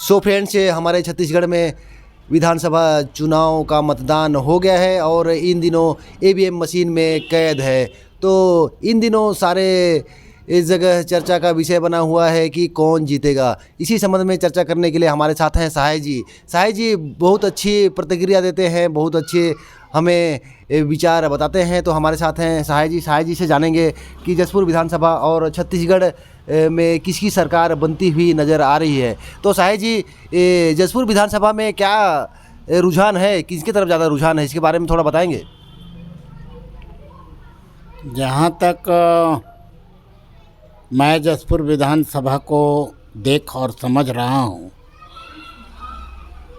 So friends, हमारे छत्तीसगढ़ में विधानसभा चुनाव का मतदान हो गया है और इन दिनों ईवीएम मशीन में कैद है। तो इन दिनों सारे इस जगह चर्चा का विषय बना हुआ है कि कौन जीतेगा। इसी संबंध में चर्चा करने के लिए हमारे साथ हैं सहाय जी। सहाय जी बहुत अच्छी प्रतिक्रिया देते हैं, बहुत अच्छे हमें विचार बताते हैं। तो हमारे साथ हैं सहाय जी। सहाय जी से जानेंगे कि जसपुर विधानसभा और छत्तीसगढ़ में किसकी सरकार बनती हुई नज़र आ रही है। तो सहाय जी, जसपुर विधानसभा में क्या रुझान है, किसकी तरफ ज़्यादा रुझान है, इसके बारे में थोड़ा बताएंगे। जहाँ तक मैं जसपुर विधानसभा को देख और समझ रहा हूँ,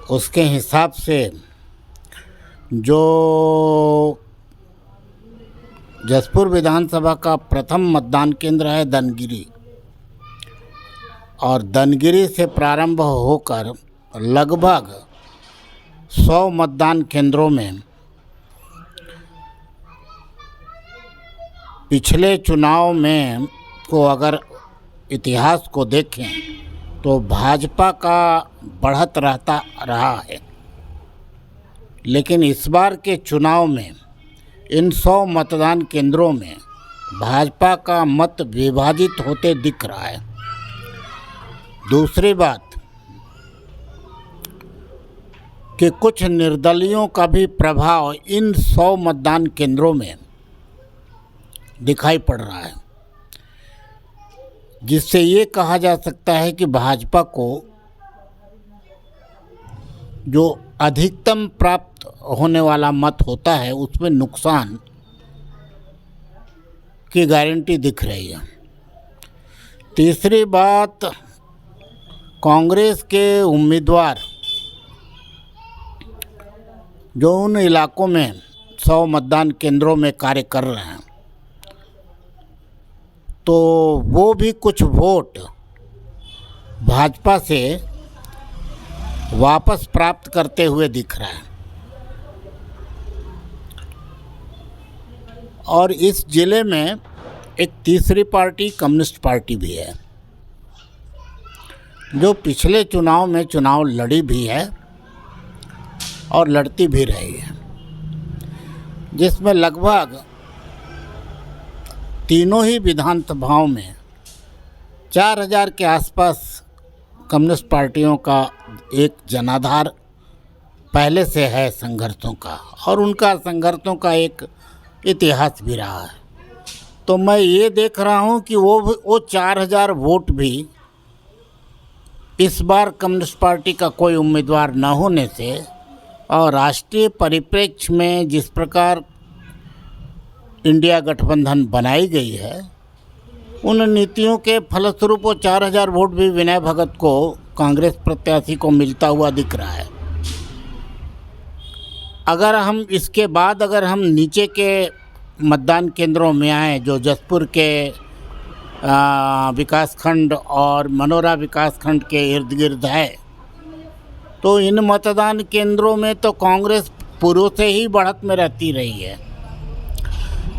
उसके हिसाब से जो जसपुर विधानसभा का प्रथम मतदान केंद्र है दनगिरी, और दनगिरी से प्रारंभ होकर लगभग 100 मतदान केंद्रों में पिछले चुनाव में को अगर इतिहास को देखें तो भाजपा का बढ़त रहता रहा है। लेकिन इस बार के चुनाव में इन 100 मतदान केंद्रों में भाजपा का मत विभाजित होते दिख रहा है। दूसरी बात कि कुछ निर्दलियों का भी प्रभाव इन 100 मतदान केंद्रों में दिखाई पड़ रहा है, जिससे ये कहा जा सकता है कि भाजपा को जो अधिकतम प्राप्त होने वाला मत होता है उसमें नुकसान की गारंटी दिख रही है। तीसरी बात, कांग्रेस के उम्मीदवार जो उन इलाकों में 100 मतदान केंद्रों में कार्य कर रहे हैं, तो वो भी कुछ वोट भाजपा से वापस प्राप्त करते हुए दिख रहा है। और इस जिले में एक तीसरी पार्टी कम्युनिस्ट पार्टी भी है, जो पिछले चुनाव में चुनाव लड़ी भी है और लड़ती भी रही है, जिसमें लगभग तीनों ही विधानसभाओं में 4000 के आसपास कम्युनिस्ट पार्टियों का एक जनाधार पहले से है संघर्षों का, और उनका संघर्षों का एक इतिहास भी रहा है। तो मैं ये देख रहा हूँ कि वो 4000 वोट भी इस बार कम्युनिस्ट पार्टी का कोई उम्मीदवार न होने से और राष्ट्रीय परिप्रेक्ष्य में जिस प्रकार इंडिया गठबंधन बनाई गई है, उन नीतियों के फलस्वरूप वो 4000 वोट भी विनय भगत को, कांग्रेस प्रत्याशी को मिलता हुआ दिख रहा है। अगर हम इसके बाद नीचे के मतदान केंद्रों में आए, जो जसपुर के विकासखंड और मनोरा विकासखंड के इर्द गिर्द है, तो इन मतदान केंद्रों में तो कांग्रेस पूर्व से ही बढ़त में रहती रही है।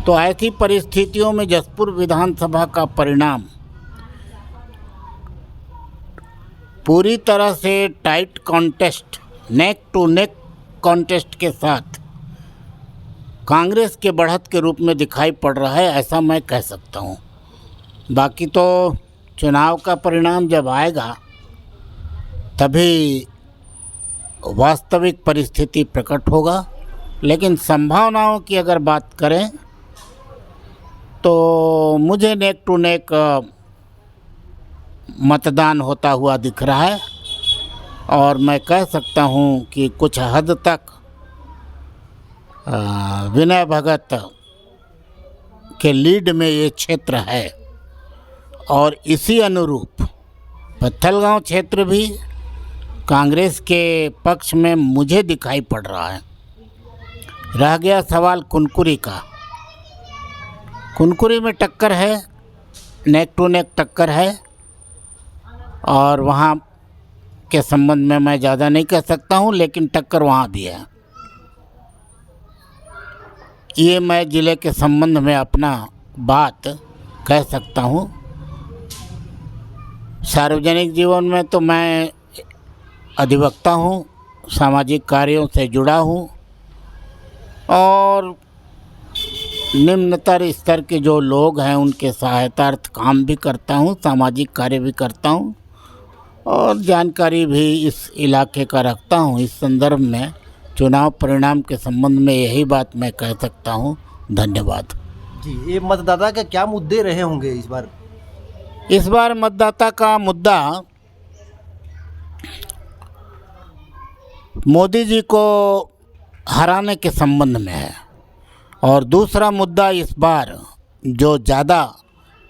तो ऐसी परिस्थितियों में जसपुर विधानसभा का परिणाम पूरी तरह से tight contest, neck to neck contest के साथ कांग्रेस के बढ़त के रूप में दिखाई पड़ रहा है, ऐसा मैं कह सकता हूँ। बाकी तो चुनाव का परिणाम जब आएगा तभी वास्तविक परिस्थिति प्रकट होगा। लेकिन संभावनाओं की अगर बात करें तो मुझे नेक टू नेक मतदान होता हुआ दिख रहा है, और मैं कह सकता हूँ कि कुछ हद तक विनय भगत के लीड में ये क्षेत्र है। और इसी अनुरूप पत्थलगांव क्षेत्र भी कांग्रेस के पक्ष में मुझे दिखाई पड़ रहा है। रह गया सवाल कुनकुरी का। कुनकुरी में टक्कर है, नेक टू नेक टक्कर है, और वहाँ के संबंध में मैं ज़्यादा नहीं कह सकता हूँ, लेकिन टक्कर वहाँ भी है। ये मैं ज़िले के संबंध में अपना बात कह सकता हूँ। सार्वजनिक जीवन में तो मैं अधिवक्ता हूँ, सामाजिक कार्यों से जुड़ा हूँ और निम्नतर स्तर के जो लोग हैं उनके सहायतार्थ काम भी करता हूँ, सामाजिक कार्य भी करता हूँ और जानकारी भी इस इलाके का रखता हूँ। इस संदर्भ में चुनाव परिणाम के संबंध में यही बात मैं कह सकता हूँ। धन्यवाद। जी, ये मतदाता के क्या मुद्दे रहे होंगे इस बार? इस बार मतदाता का मुद्दा मोदी जी को हराने के संबंध में है और दूसरा मुद्दा इस बार जो ज़्यादा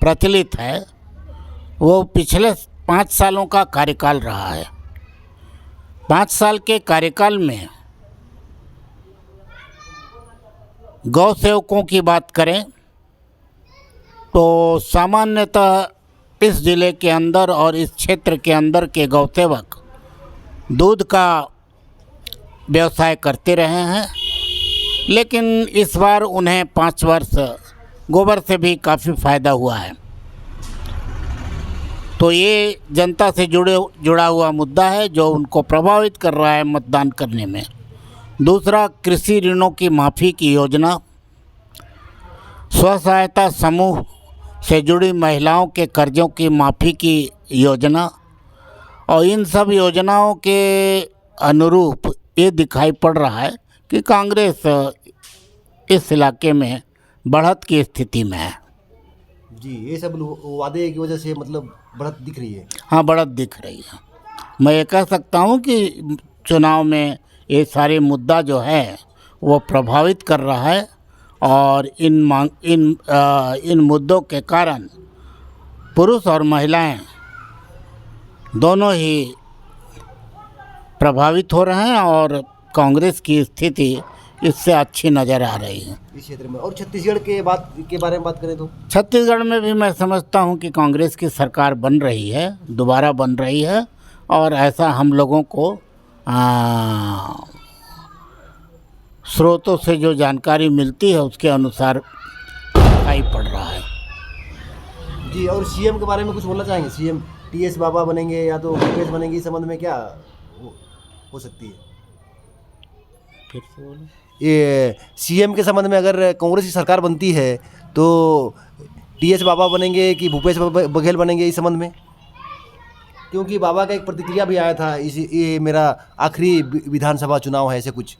प्रचलित है वो पिछले 5 सालों का कार्यकाल रहा है। 5 साल के कार्यकाल में गौ सेवकों की बात करें तो सामान्यतः इस ज़िले के अंदर और इस क्षेत्र के अंदर के गौ सेवक दूध का व्यवसाय करते रहे हैं, लेकिन इस बार उन्हें 5 वर्ष गोबर से भी काफ़ी फ़ायदा हुआ है। तो ये जनता से जुड़ा हुआ मुद्दा है जो उनको प्रभावित कर रहा है मतदान करने में। दूसरा, कृषि ऋणों की माफ़ी की योजना, स्व सहायता समूह से जुड़ी महिलाओं के कर्ज़ों की माफ़ी की योजना और इन सब योजनाओं के अनुरूप ये दिखाई पड़ रहा है कि कांग्रेस इस इलाके में बढ़त की स्थिति में है। जी, ये सब वादे की वजह से मतलब बढ़त दिख रही है। हाँ, बढ़त दिख रही है। मैं ये कह सकता हूँ कि चुनाव में ये सारे मुद्दा जो है वो प्रभावित कर रहा है और इन मुद्दों के कारण पुरुष और महिलाएं दोनों ही प्रभावित हो रहे हैं और कांग्रेस की स्थिति इससे अच्छी नज़र आ रही है इस क्षेत्र में। और छत्तीसगढ़ के बारे में बात करें तो छत्तीसगढ़ में भी मैं समझता हूँ कि कांग्रेस की सरकार बन रही है, दोबारा बन रही है और ऐसा हम लोगों को स्रोतों से जो जानकारी मिलती है उसके अनुसार दिखाई पड़ रहा है। जी, और सीएम के बारे में कुछ बोलना चाहेंगे? सीएम टीएस बाबा बनेंगे या तो भूपेश बनेंगे, इस संबंध में क्या हो सकती है? फिर से बोलो। ये सीएम के संबंध में अगर कांग्रेस की सरकार बनती है तो टीएस बाबा बनेंगे कि भूपेश बघेल बनेंगे, इस संबंध में? क्योंकि बाबा का एक प्रतिक्रिया भी आया था, ये मेरा आखिरी विधानसभा चुनाव है, ऐसे कुछ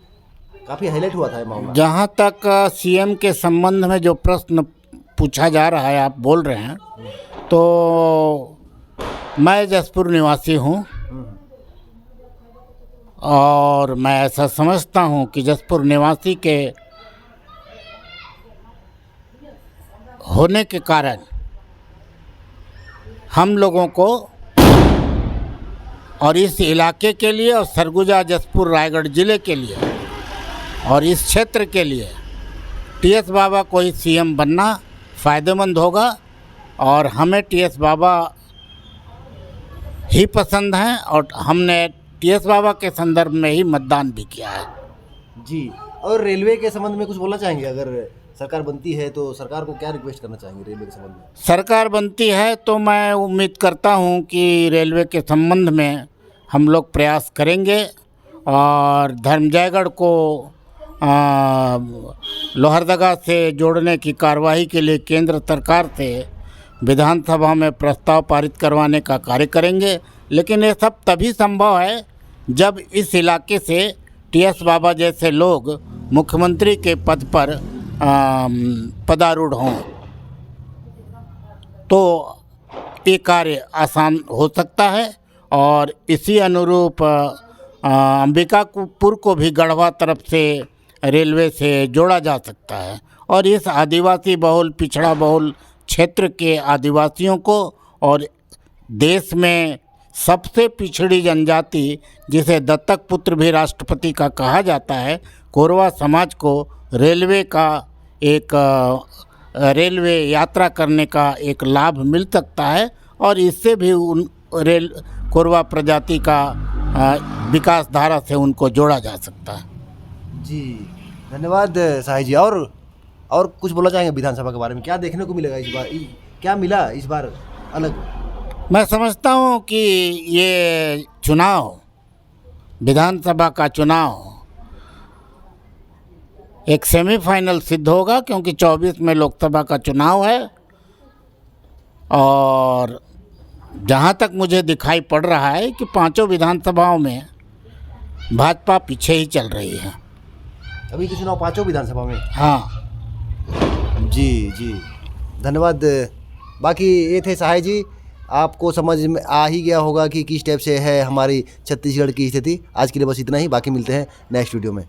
काफ़ी हाईलाइट हुआ था ये मामला। जहाँ तक सीएम के संबंध में जो प्रश्न पूछा जा रहा है, आप बोल रहे हैं, तो मैं जसपुर निवासी हूँ और मैं ऐसा समझता हूँ कि जसपुर निवासी के होने के कारण हम लोगों को और इस इलाके के लिए और सरगुजा जसपुर रायगढ़ ज़िले के लिए और इस क्षेत्र के लिए टीएस बाबा को ही सीएम बनना फ़ायदेमंद होगा और हमें टीएस बाबा ही पसंद हैं और हमने टीएस बाबा के संदर्भ में ही मतदान भी किया है। जी, और रेलवे के संबंध में कुछ बोलना चाहेंगे? अगर सरकार बनती है तो सरकार को क्या रिक्वेस्ट करना चाहेंगे रेलवे के संबंध में? सरकार बनती है तो मैं उम्मीद करता हूं कि रेलवे के संबंध में हम लोग प्रयास करेंगे और धर्मजयगढ़ को लोहरदगा से जोड़ने की कार्रवाई के लिए केंद्र सरकार से विधानसभा में प्रस्ताव पारित करवाने का कार्य करेंगे। लेकिन ये सब तभी संभव है जब इस इलाके से टीएस बाबा जैसे लोग मुख्यमंत्री के पद पर पदारूढ़ हों तो ये कार्य आसान हो सकता है और इसी अनुरूप अंबिकापुर को भी गढ़वा तरफ से रेलवे से जोड़ा जा सकता है और इस आदिवासी बहुल पिछड़ा बहुल क्षेत्र के आदिवासियों को और देश में सबसे पिछड़ी जनजाति जिसे दत्तक पुत्र भी राष्ट्रपति का कहा जाता है, कोरवा समाज को रेलवे का एक रेलवे यात्रा करने का एक लाभ मिल सकता है और इससे भी उन कोरवा प्रजाति का विकास धारा से उनको जोड़ा जा सकता है। जी, धन्यवाद साहिब जी। और कुछ बोलना चाहेंगे विधानसभा के बारे में? क्या देखने को मिलेगा इस बार? क्या मिला इस बार अलग? मैं समझता हूँ कि ये चुनाव विधानसभा का चुनाव एक सेमीफाइनल सिद्ध होगा, क्योंकि 24 में लोकसभा का चुनाव है और जहाँ तक मुझे दिखाई पड़ रहा है कि पांचों विधानसभाओं में भाजपा पीछे ही चल रही है। अभी तो चुनाव पांचों विधानसभा में। हाँ जी जी, धन्यवाद। बाकी ये थे सहाय जी, आपको समझ में आ ही गया होगा कि किस टाइप से है हमारी छत्तीसगढ़ की स्थिति। आज के लिए बस इतना ही, बाकी मिलते हैं नेक्स्ट वीडियो में।